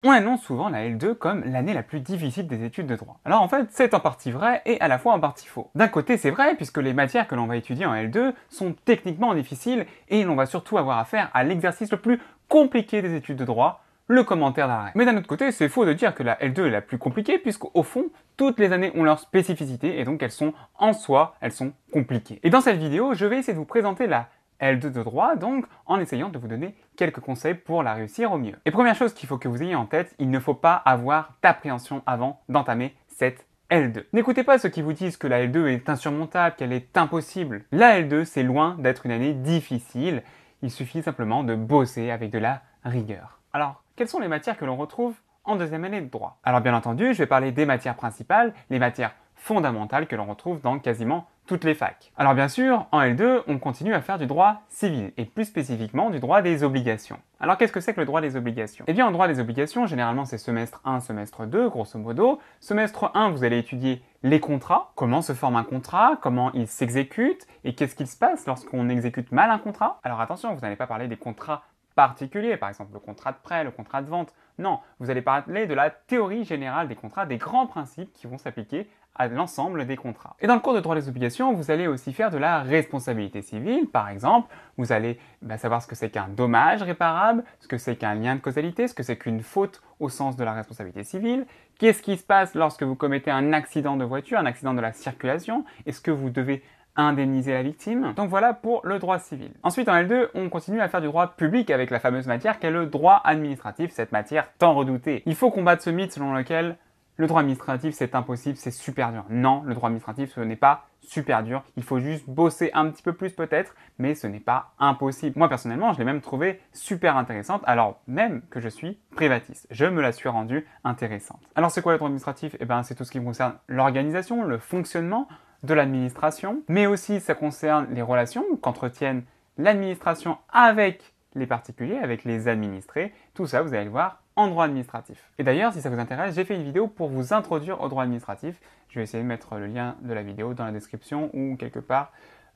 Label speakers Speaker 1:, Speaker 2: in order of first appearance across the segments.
Speaker 1: On annonce souvent la L2 comme l'année la plus difficile des études de droit. Alors en fait, c'est en partie vrai et à la fois en partie faux. D'un côté, c'est vrai puisque les matières que l'on va étudier en L2 sont techniquement difficiles et l'on va surtout avoir affaire à l'exercice le plus compliqué des études de droit, le commentaire d'arrêt. Mais d'un autre côté, c'est faux de dire que la L2 est la plus compliquée puisqu'au fond, toutes les années ont leur spécificité et donc elles sont en soi, elles sont compliquées. Et dans cette vidéo, je vais essayer de vous présenter la L2 de droit, donc en essayant de vous donner quelques conseils pour la réussir au mieux. Et première chose qu'il faut que vous ayez en tête, il ne faut pas avoir d'appréhension avant d'entamer cette L2. N'écoutez pas ceux qui vous disent que la L2 est insurmontable, qu'elle est impossible. La L2, c'est loin d'être une année difficile. Il suffit simplement de bosser avec de la rigueur. Alors, quelles sont les matières que l'on retrouve en deuxième année de droit? Alors bien entendu, je vais parler des matières principales, les matières fondamentales que l'on retrouve dans quasiment toutes les facs. Alors bien sûr, en L2, on continue à faire du droit civil, et plus spécifiquement du droit des obligations. Alors qu'est-ce que c'est que le droit des obligations? Eh bien en droit des obligations, généralement c'est semestre 1, semestre 2, grosso modo. Semestre 1, vous allez étudier les contrats, comment se forme un contrat, comment il s'exécute, et qu'est-ce qu'il se passe lorsqu'on exécute mal un contrat. Alors attention, vous n'allez pas parler des contrats particuliers, par exemple le contrat de prêt, le contrat de vente. Non, vous allez parler de la théorie générale des contrats, des grands principes qui vont s'appliquer à l'ensemble des contrats. Et dans le cours de droit des obligations, vous allez aussi faire de la responsabilité civile. Par exemple, vous allez savoir ce que c'est qu'un dommage réparable, ce que c'est qu'un lien de causalité, ce que c'est qu'une faute au sens de la responsabilité civile. Qu'est-ce qui se passe lorsque vous commettez un accident de voiture, un accident de la circulation? Est-ce que vous devez indemniser la victime? Donc voilà pour le droit civil. Ensuite en L2, on continue à faire du droit public avec la fameuse matière qu'est le droit administratif, cette matière tant redoutée. Il faut combattre ce mythe selon lequel le droit administratif c'est impossible, c'est super dur. Non, le droit administratif ce n'est pas super dur, il faut juste bosser un petit peu plus peut-être, mais ce n'est pas impossible. Moi personnellement, je l'ai même trouvé super intéressante, alors même que je suis privatiste. Je me la suis rendue intéressante. Alors c'est quoi le droit administratif? Eh bien c'est tout ce qui concerne l'organisation, le fonctionnement de l'administration, mais aussi ça concerne les relations qu'entretiennent l'administration avec les particuliers, avec les administrés. Tout ça, vous allez le voir en droit administratif. Et d'ailleurs, si ça vous intéresse, j'ai fait une vidéo pour vous introduire au droit administratif. Je vais essayer de mettre le lien de la vidéo dans la description ou quelque part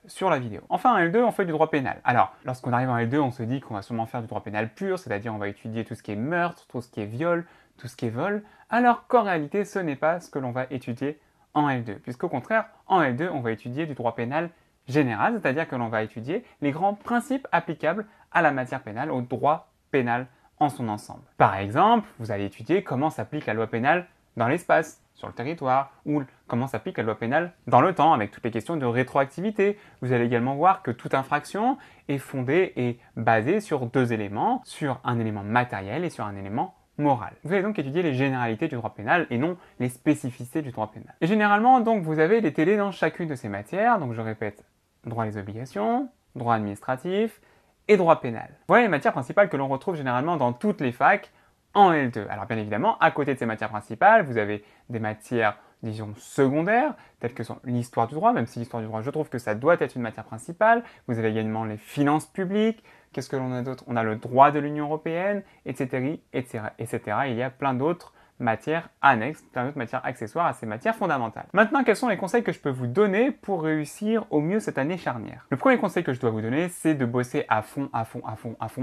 Speaker 1: sur la vidéo. Enfin, en L2, on fait du droit pénal. Alors, lorsqu'on arrive en L2, on se dit qu'on va sûrement faire du droit pénal pur, c'est-à-dire on va étudier tout ce qui est meurtre, tout ce qui est viol, tout ce qui est vol, alors qu'en réalité, ce n'est pas ce que l'on va étudier en L2, puisqu'au contraire, en L2, on va étudier du droit pénal général, c'est-à-dire que l'on va étudier les grands principes applicables à la matière pénale, au droit pénal en son ensemble. Par exemple, vous allez étudier comment s'applique la loi pénale dans l'espace, sur le territoire, ou comment s'applique la loi pénale dans le temps, avec toutes les questions de rétroactivité. Vous allez également voir que toute infraction est fondée et basée sur deux éléments, sur un élément matériel et sur un élément moral. Vous allez donc étudier les généralités du droit pénal et non les spécificités du droit pénal. Et généralement, donc, vous avez des TD dans chacune de ces matières, donc je répète, droit des obligations, droit administratif et droit pénal. Voilà les matières principales que l'on retrouve généralement dans toutes les facs en L2. Alors bien évidemment, à côté de ces matières principales, vous avez des matières, disons, secondaires, telles que sont l'histoire du droit, même si l'histoire du droit, je trouve que ça doit être une matière principale. Vous avez également les finances publiques. Qu'est-ce que l'on a d'autre? On a le droit de l'Union européenne, etc., etc., etc. Il y a plein d'autres matières annexes, plein d'autres matières accessoires à ces matières fondamentales. Maintenant, quels sont les conseils que je peux vous donner pour réussir au mieux cette année charnière? Le premier conseil que je dois vous donner, c'est de bosser à fond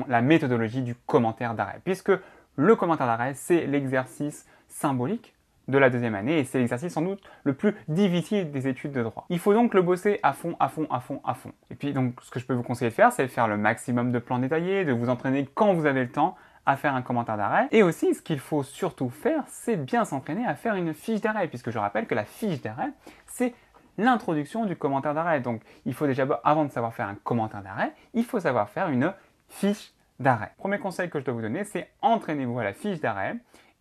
Speaker 1: la méthodologie du commentaire d'arrêt, puisque le commentaire d'arrêt, c'est l'exercice symbolique de la deuxième année et c'est l'exercice sans doute le plus difficile des études de droit. Il faut donc le bosser à fond. Et puis donc ce que je peux vous conseiller de faire, c'est de faire le maximum de plans détaillés, de vous entraîner quand vous avez le temps à faire un commentaire d'arrêt. Et aussi, ce qu'il faut surtout faire, c'est bien s'entraîner à faire une fiche d'arrêt, puisque je rappelle que la fiche d'arrêt, c'est l'introduction du commentaire d'arrêt. Donc il faut déjà, avant de savoir faire un commentaire d'arrêt, il faut savoir faire une fiche d'arrêt. Premier conseil que je dois vous donner, c'est entraînez-vous à la fiche d'arrêt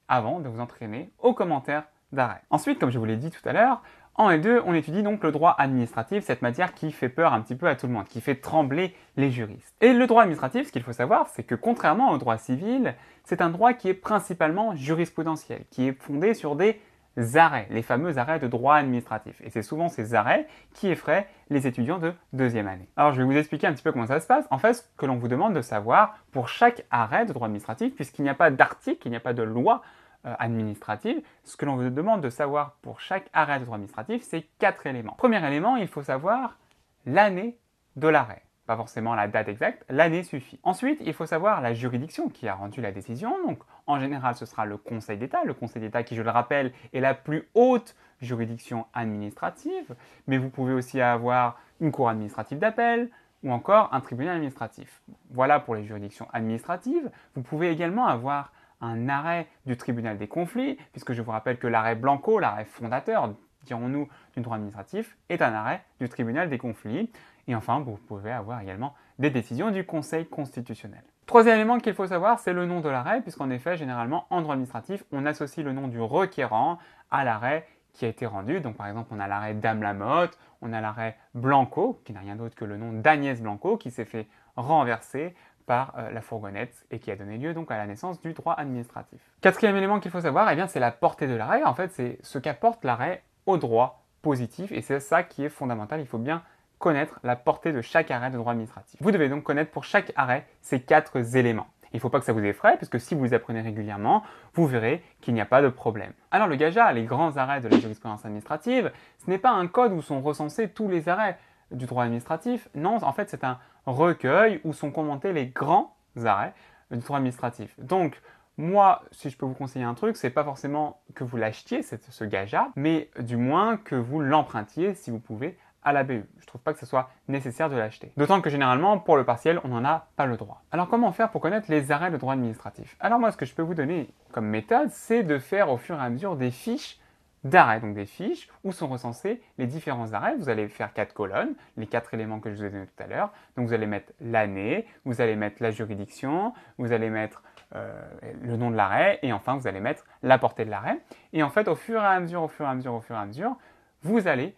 Speaker 1: avant de vous entraîner au commentaire d'arrêt. Ensuite, comme je vous l'ai dit tout à l'heure, en L2, on étudie donc le droit administratif, cette matière qui fait peur un petit peu à tout le monde, qui fait trembler les juristes. Et le droit administratif, ce qu'il faut savoir, c'est que contrairement au droit civil, c'est un droit qui est principalement jurisprudentiel, qui est fondé sur des arrêts, les fameux arrêts de droit administratif. Et c'est souvent ces arrêts qui effraient les étudiants de deuxième année. Alors je vais vous expliquer un petit peu comment ça se passe. En fait, ce que l'on vous demande de savoir pour chaque arrêt de droit administratif, puisqu'il n'y a pas d'article, il n'y a pas de loi administrative, ce que l'on vous demande de savoir pour chaque arrêt de droit administratif, c'est 4 éléments. Premier élément, il faut savoir l'année de l'arrêt. pas forcément la date exacte, l'année suffit. Ensuite, il faut savoir la juridiction qui a rendu la décision. Donc, en général, ce sera le Conseil d'État. Le Conseil d'État qui, je le rappelle, est la plus haute juridiction administrative. Mais vous pouvez aussi avoir une cour administrative d'appel ou encore un tribunal administratif. Voilà pour les juridictions administratives. Vous pouvez également avoir un arrêt du tribunal des conflits, puisque je vous rappelle que l'arrêt Blanco, l'arrêt fondateur, dirons-nous, du droit administratif, est un arrêt du tribunal des conflits. Et enfin, vous pouvez avoir également des décisions du Conseil constitutionnel. Troisième élément qu'il faut savoir, c'est le nom de l'arrêt, puisqu'en effet, généralement, en droit administratif, on associe le nom du requérant à l'arrêt qui a été rendu. Donc par exemple, on a l'arrêt Dame Lamotte, on a l'arrêt Blanco, qui n'a rien d'autre que le nom d'Agnès Blanco, qui s'est fait renverser par la fourgonnette et qui a donné lieu donc à la naissance du droit administratif. Quatrième élément qu'il faut savoir, c'est la portée de l'arrêt. En fait, c'est ce qu'apporte l'arrêt au droit positif et c'est ça qui est fondamental. Il faut bien connaître la portée de chaque arrêt de droit administratif. Vous devez donc connaître pour chaque arrêt ces 4 éléments. Il ne faut pas que ça vous effraie, puisque si vous les apprenez régulièrement, vous verrez qu'il n'y a pas de problème. Alors le GAJA, les grands arrêts de la jurisprudence administrative, ce n'est pas un code où sont recensés tous les arrêts du droit administratif. Non, en fait, c'est un recueil où sont commentés les grands arrêts du droit administratif. Donc, moi, si je peux vous conseiller un truc, c'est pas forcément que vous l'achetiez, ce GAJA, mais du moins que vous l'empruntiez, si vous pouvez, à la BU. Je trouve pas que ce soit nécessaire de l'acheter. D'autant que généralement, pour le partiel, on n'en a pas le droit. Alors comment faire pour connaître les arrêts de droit administratif? Alors moi, ce que je peux vous donner comme méthode, c'est de faire au fur et à mesure des fiches d'arrêts, donc des fiches où sont recensés les différents arrêts. Vous allez faire 4 colonnes, les 4 éléments que je vous ai donnés tout à l'heure. Donc vous allez mettre l'année, vous allez mettre la juridiction, vous allez mettre le nom de l'arrêt et enfin vous allez mettre la portée de l'arrêt. Et en fait, au fur et à mesure, vous allez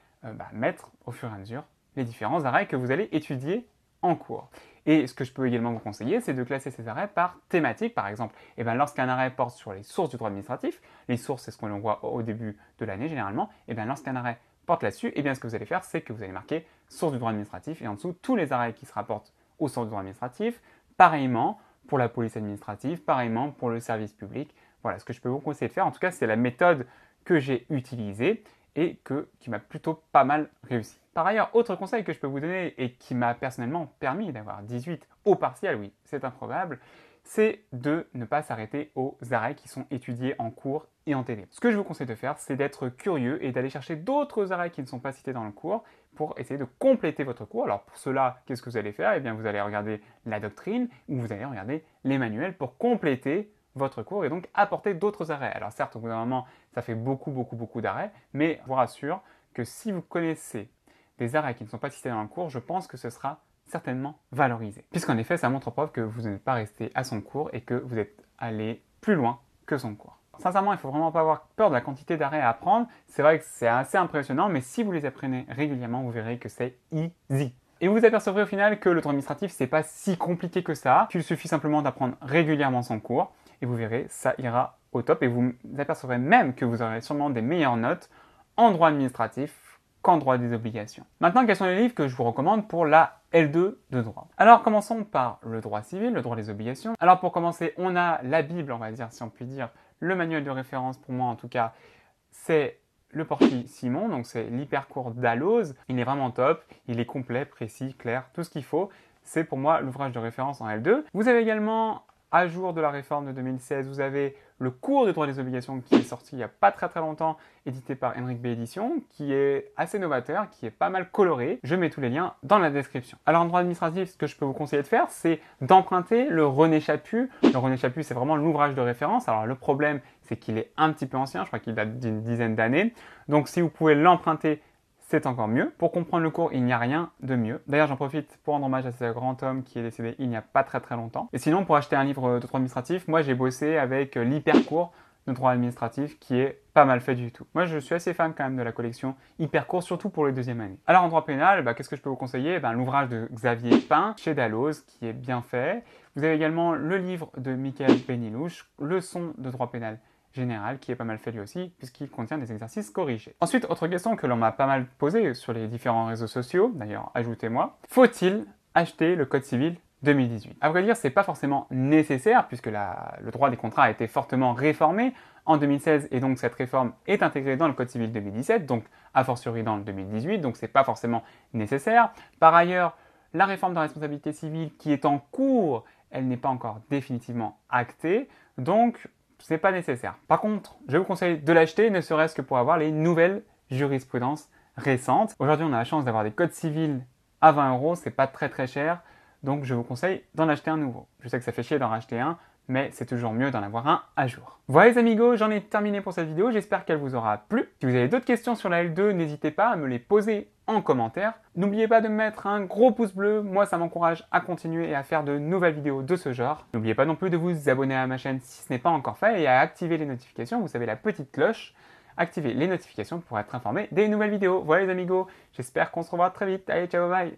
Speaker 1: mettre au fur et à mesure les différents arrêts que vous allez étudier en cours. Et ce que je peux également vous conseiller, c'est de classer ces arrêts par thématique. Par exemple, lorsqu'un arrêt porte sur les sources du droit administratif, les sources, c'est ce qu'on voit au début de l'année généralement, lorsqu'un arrêt porte là-dessus, ce que vous allez faire, c'est que vous allez marquer source du droit administratif et en dessous, tous les arrêts qui se rapportent aux sources du droit administratif, pareillement pour la police administrative, pareillement pour le service public. Voilà ce que je peux vous conseiller de faire. En tout cas, c'est la méthode que j'ai utilisée et qui m'a plutôt pas mal réussi. Par ailleurs, autre conseil que je peux vous donner et qui m'a personnellement permis d'avoir 18 au partiel, oui, c'est improbable, c'est de ne pas s'arrêter aux arrêts qui sont étudiés en cours et en télé. Ce que je vous conseille de faire, c'est d'être curieux et d'aller chercher d'autres arrêts qui ne sont pas cités dans le cours pour essayer de compléter votre cours. Alors pour cela, qu'est-ce que vous allez faire? Vous allez regarder la doctrine ou vous allez regarder les manuels pour compléter votre cours et donc apporter d'autres arrêts. Alors certes, au bout d'un moment, ça fait beaucoup d'arrêts, mais je vous rassure que si vous connaissez des arrêts qui ne sont pas cités dans le cours, je pense que ce sera certainement valorisé. Puisqu'en effet, ça montre preuve que vous n'êtes pas resté à son cours et que vous êtes allé plus loin que son cours. Sincèrement, il ne faut vraiment pas avoir peur de la quantité d'arrêts à apprendre. C'est vrai que c'est assez impressionnant, mais si vous les apprenez régulièrement, vous verrez que c'est easy. Et vous apercevrez au final que le droit administratif, c'est pas si compliqué que ça, qu'il suffit simplement d'apprendre régulièrement son cours, et vous verrez, ça ira au top, et vous apercevrez même que vous aurez sûrement des meilleures notes en droit administratif qu'en droit des obligations. Maintenant, quels sont les livres que je vous recommande pour la L2 de droit? Alors, commençons par le droit civil, le droit des obligations. Alors, pour commencer, on a la Bible, on va dire, si on peut dire, le manuel de référence, pour moi en tout cas, c'est le Porty-Simon, donc c'est l'hypercourt d'Alloz. Il est vraiment top, il est complet, précis, clair, tout ce qu'il faut. C'est pour moi l'ouvrage de référence en L2. Vous avez également, à jour de la réforme de 2016, vous avez le cours de droit des obligations qui est sorti il n'y a pas très longtemps, édité par Henrik B. Éditions, qui est assez novateur, qui est pas mal coloré. Je mets tous les liens dans la description. Alors en droit administratif, ce que je peux vous conseiller de faire, c'est d'emprunter le René Chaput. Le René Chaput, c'est vraiment l'ouvrage de référence. Alors le problème, c'est qu'il est un petit peu ancien, je crois qu'il date d'une dizaine d'années. Donc si vous pouvez l'emprunter, c'est encore mieux. Pour comprendre le cours, il n'y a rien de mieux. D'ailleurs, j'en profite pour rendre hommage à ce grand homme qui est décédé il n'y a pas très longtemps. Et sinon, pour acheter un livre de droit administratif, moi j'ai bossé avec l'hypercourt de droit administratif qui est pas mal fait du tout. Moi, je suis assez fan quand même de la collection hypercourt, surtout pour les deuxièmes années. Alors en droit pénal, qu'est-ce que je peux vous conseiller? L'ouvrage de Xavier Pain chez Dalloz qui est bien fait. Vous avez également le livre de Michael Benilouche, Leçons de droit pénal général, qui est pas mal fait lui aussi, puisqu'il contient des exercices corrigés. Ensuite, autre question que l'on m'a pas mal posée sur les différents réseaux sociaux, d'ailleurs, ajoutez-moi, faut-il acheter le Code civil 2018? À vrai dire, c'est pas forcément nécessaire, puisque le droit des contrats a été fortement réformé en 2016, et donc cette réforme est intégrée dans le Code civil 2017, donc a fortiori dans le 2018, donc c'est pas forcément nécessaire. Par ailleurs, La réforme de la responsabilité civile qui est en cours, elle n'est pas encore définitivement actée, donc c'est pas nécessaire. Par contre, je vous conseille de l'acheter, ne serait-ce que pour avoir les nouvelles jurisprudences récentes. Aujourd'hui, on a la chance d'avoir des codes civils à 20 €, c'est pas très cher, donc je vous conseille d'en acheter un nouveau. Je sais que ça fait chier d'en racheter un, mais c'est toujours mieux d'en avoir un à jour. Voilà les amigos, j'en ai terminé pour cette vidéo, j'espère qu'elle vous aura plu. Si vous avez d'autres questions sur la L2, n'hésitez pas à me les poser en commentaire. N'oubliez pas de mettre un gros pouce bleu, moi ça m'encourage à continuer et à faire de nouvelles vidéos de ce genre. N'oubliez pas non plus de vous abonner à ma chaîne si ce n'est pas encore fait et à activer les notifications, vous savez la petite cloche. Activez les notifications pour être informé des nouvelles vidéos. Voilà les amigos, j'espère qu'on se revoit très vite. Allez, ciao, bye!